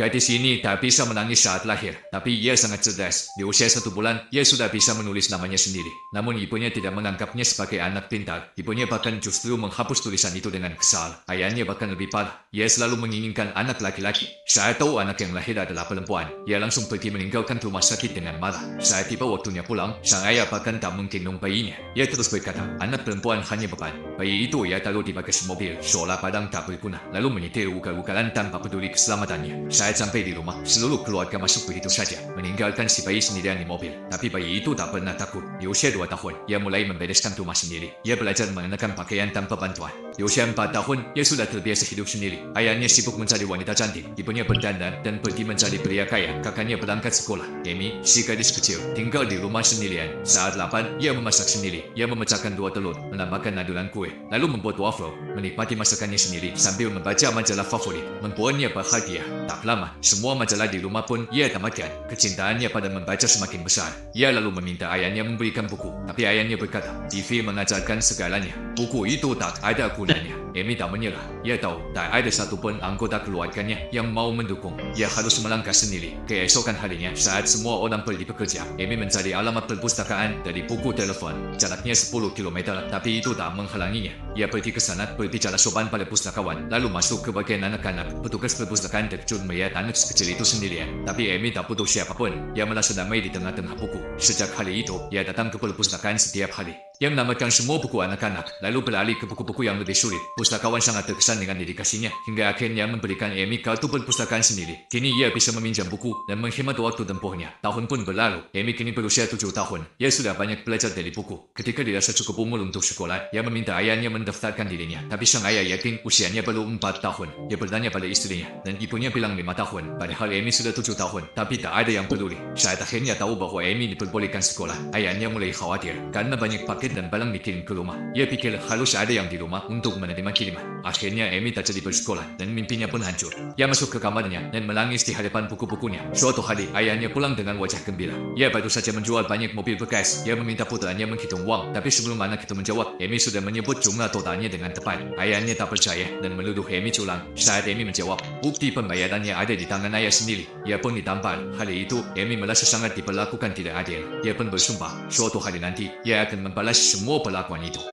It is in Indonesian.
Gadis ini tak bisa menangis saat lahir, tapi ia sangat cerdas. Di usia 1 bulan, ia sudah bisa menulis namanya sendiri. Namun ibunya tidak menganggapnya sebagai anak pintar. Ibunya bahkan justru menghapus tulisan itu dengan kesal. Ayahnya bahkan lebih parah. Ia selalu menginginkan anak laki-laki. Saat tahu anak yang lahir adalah perempuan, ia langsung pergi meninggalkan rumah sakit dengan marah. Saat tiba waktunya pulang, sang ayah bahkan tak menggendong bayinya. Ia terus berkata, anak perempuan hanya beban. Bayi itu ia taruh di bagasi mobil, seolah padang tak berguna, lalu menyetir ugal-ugalan tanpa peduli keselamatannya. Saat sampai di rumah, seluruh keluarga masuk begitu saja, meninggalkan si bayi sendirian di mobil. Tapi bayi itu tak pernah takut. Di usia 2 tahun, ia mulai membereskan rumah sendiri. Ia belajar mengenakan pakaian tanpa bantuan. Di usia 4 tahun, ia sudah terbiasa hidup sendiri. Ayahnya sibuk mencari wanita cantik, ibunya berdandan dan pergi mencari pria kaya. Kakaknya berangkat sekolah. Amy, si gadis kecil, tinggal di rumah sendirian. Saat lapar, ia memasak sendiri. Ia memecahkan 2 telur, menambahkan adonan kue, lalu membuat waffle, menikmati masakannya sendiri sambil membaca majalah favorit. Membuatnya bahagia. Tak lama, semua majalah di rumah pun ia tamatkan. Kecintaannya pada membaca semakin besar. Ia lalu meminta ayahnya memberikan buku, tapi ayahnya berkata, TV mengajarkan segalanya. Buku itu tak ada gunanya. Amy tak menyerah. Ia tahu tak ada satupun anggota keluarganya yang mau mendukung. Ia harus melangkah sendiri. Keesokan harinya, saat semua orang pergi bekerja, Amy mencari alamat perpustakaan dari buku telepon. Jaraknya 10 km, tapi itu tak menghalanginya. Ia pergi ke sana, berbicara sopan pada pustakawan, lalu masuk ke bagian anak-anak. Petugas perpustakaan terkejut melihat anak sekecil itu sendirian. Tapi Amy tak butuh siapapun. Ia merasa damai di tengah-tengah buku. Sejak hari itu, ia datang ke perpustakaan setiap hari. Ia menamatkan semua buku anak-anak, lalu beralih ke buku-buku yang lebih sulit. Pustakawan sangat terkesan dengan dedikasinya, hingga akhirnya memberikan Amy kartu perpustakaan sendiri. Kini ia bisa meminjam buku dan menghemat waktu tempuhnya. Tahun pun berlalu. Amy kini berusia 7 tahun. Ia sudah banyak belajar dari buku. Ketika dirasa cukup umur untuk sekolah, ia meminta ayahnya mendaftarkan dirinya. Tapi sang ayah yakin usianya baru 4 tahun. Ia bertanya pada istrinya, dan ibunya bilang 5 tahun. Padahal Amy sudah 7 tahun, tapi tak ada yang peduli. Saat akhirnya tahu bahwa Amy diperbolehkan sekolah, ayahnya mulai khawatir karena banyak paket dan barang dikirim ke rumah. Ia pikir harus ada yang di rumah untuk menerima kiriman. Akhirnya Amy tak jadi bersekolah dan mimpinya pun hancur. Ia masuk ke kamarnya dan menangis di hadapan buku-bukunya. Suatu hari, ayahnya pulang dengan wajah gembira. Ia baru saja menjual banyak mobil bekas. Ia meminta putranya menghitung uang, tapi sebelum anak itu menjawab, Amy sudah menyebut jumlah totalnya dengan tepat. Ayahnya tak percaya dan menuduh Amy curang. Saat Amy menjawab, bukti pembayarannya ada di tangan ayah sendiri. Ia pun ditampar. Hari itu, Amy merasa sangat diperlakukan tidak adil. Ia pun bersumpah, suatu hari nanti, ia akan membalas semua perlakuan itu.